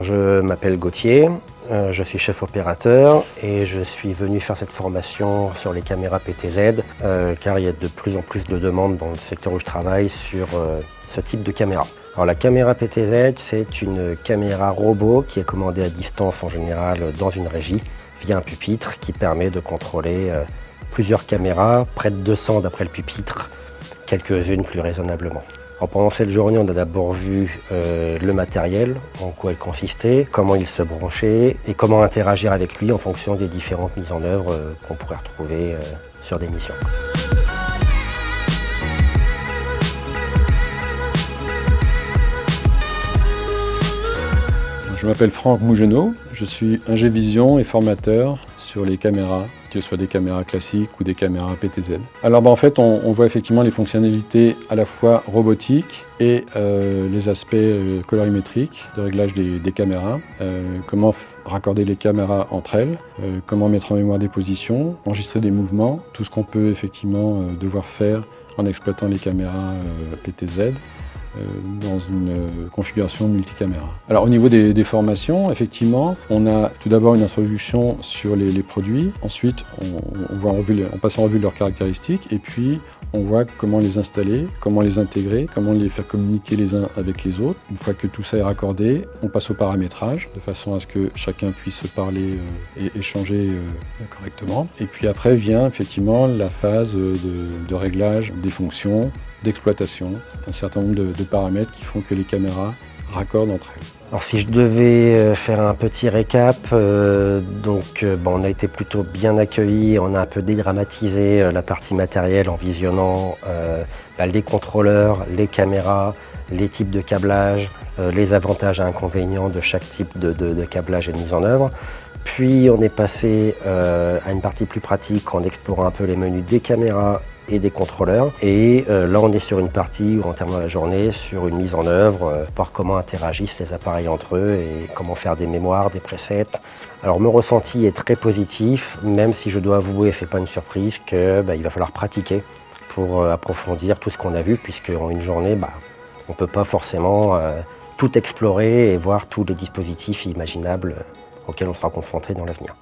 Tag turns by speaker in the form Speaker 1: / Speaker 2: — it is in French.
Speaker 1: Je m'appelle Gauthier, je suis chef opérateur et je suis venu faire cette formation sur les caméras PTZ car il y a de plus en plus de demandes dans le secteur où je travaille sur ce type de caméra. Alors la caméra PTZ, c'est une caméra robot qui est commandée à distance en général dans une régie via un pupitre qui permet de contrôler plusieurs caméras, près de 200 d'après le pupitre, quelques-unes plus raisonnablement. Alors pendant cette journée, on a d'abord vu le matériel, en quoi il consistait, comment il se branchait et comment interagir avec lui en fonction des différentes mises en œuvre qu'on pourrait retrouver sur des missions.
Speaker 2: Je m'appelle Franck Mougenot, je suis ingé vision et formateur sur les caméras, que ce soit des caméras classiques ou des caméras PTZ. Alors en fait, on voit effectivement les fonctionnalités à la fois robotiques et les aspects colorimétriques de réglage des caméras, comment raccorder les caméras entre elles, comment mettre en mémoire des positions, enregistrer des mouvements, tout ce qu'on peut effectivement devoir faire en exploitant les caméras PTZ. Dans une configuration multicaméra. Alors au niveau des formations, effectivement, on a tout d'abord une introduction sur les produits, ensuite on passe en revue leurs caractéristiques et puis on voit comment les installer, comment les intégrer, comment les faire communiquer les uns avec les autres. Une fois que tout ça est raccordé, on passe au paramétrage de façon à ce que chacun puisse se parler et échanger correctement. Et puis après vient effectivement la phase de réglage des fonctions, d'exploitation, un certain nombre de paramètres qui font que les caméras raccordent entre elles.
Speaker 1: Alors si je devais faire un petit récap, on a été plutôt bien accueillis, on a un peu dédramatisé la partie matérielle en visionnant les contrôleurs, les caméras, les types de câblage, les avantages et inconvénients de chaque type de câblage et de mise en œuvre. Puis on est passé à une partie plus pratique en explorant un peu les menus des caméras et des contrôleurs. Et là, on est sur une partie où on termine la journée sur une mise en œuvre, voir comment interagissent les appareils entre eux et comment faire des mémoires, des presets. Alors mon ressenti est très positif, même si je dois avouer, c'est pas une surprise, qu'il va falloir pratiquer pour approfondir tout ce qu'on a vu, puisque en une journée, on ne peut pas forcément tout explorer et voir tous les dispositifs imaginables auxquels on sera confronté dans l'avenir.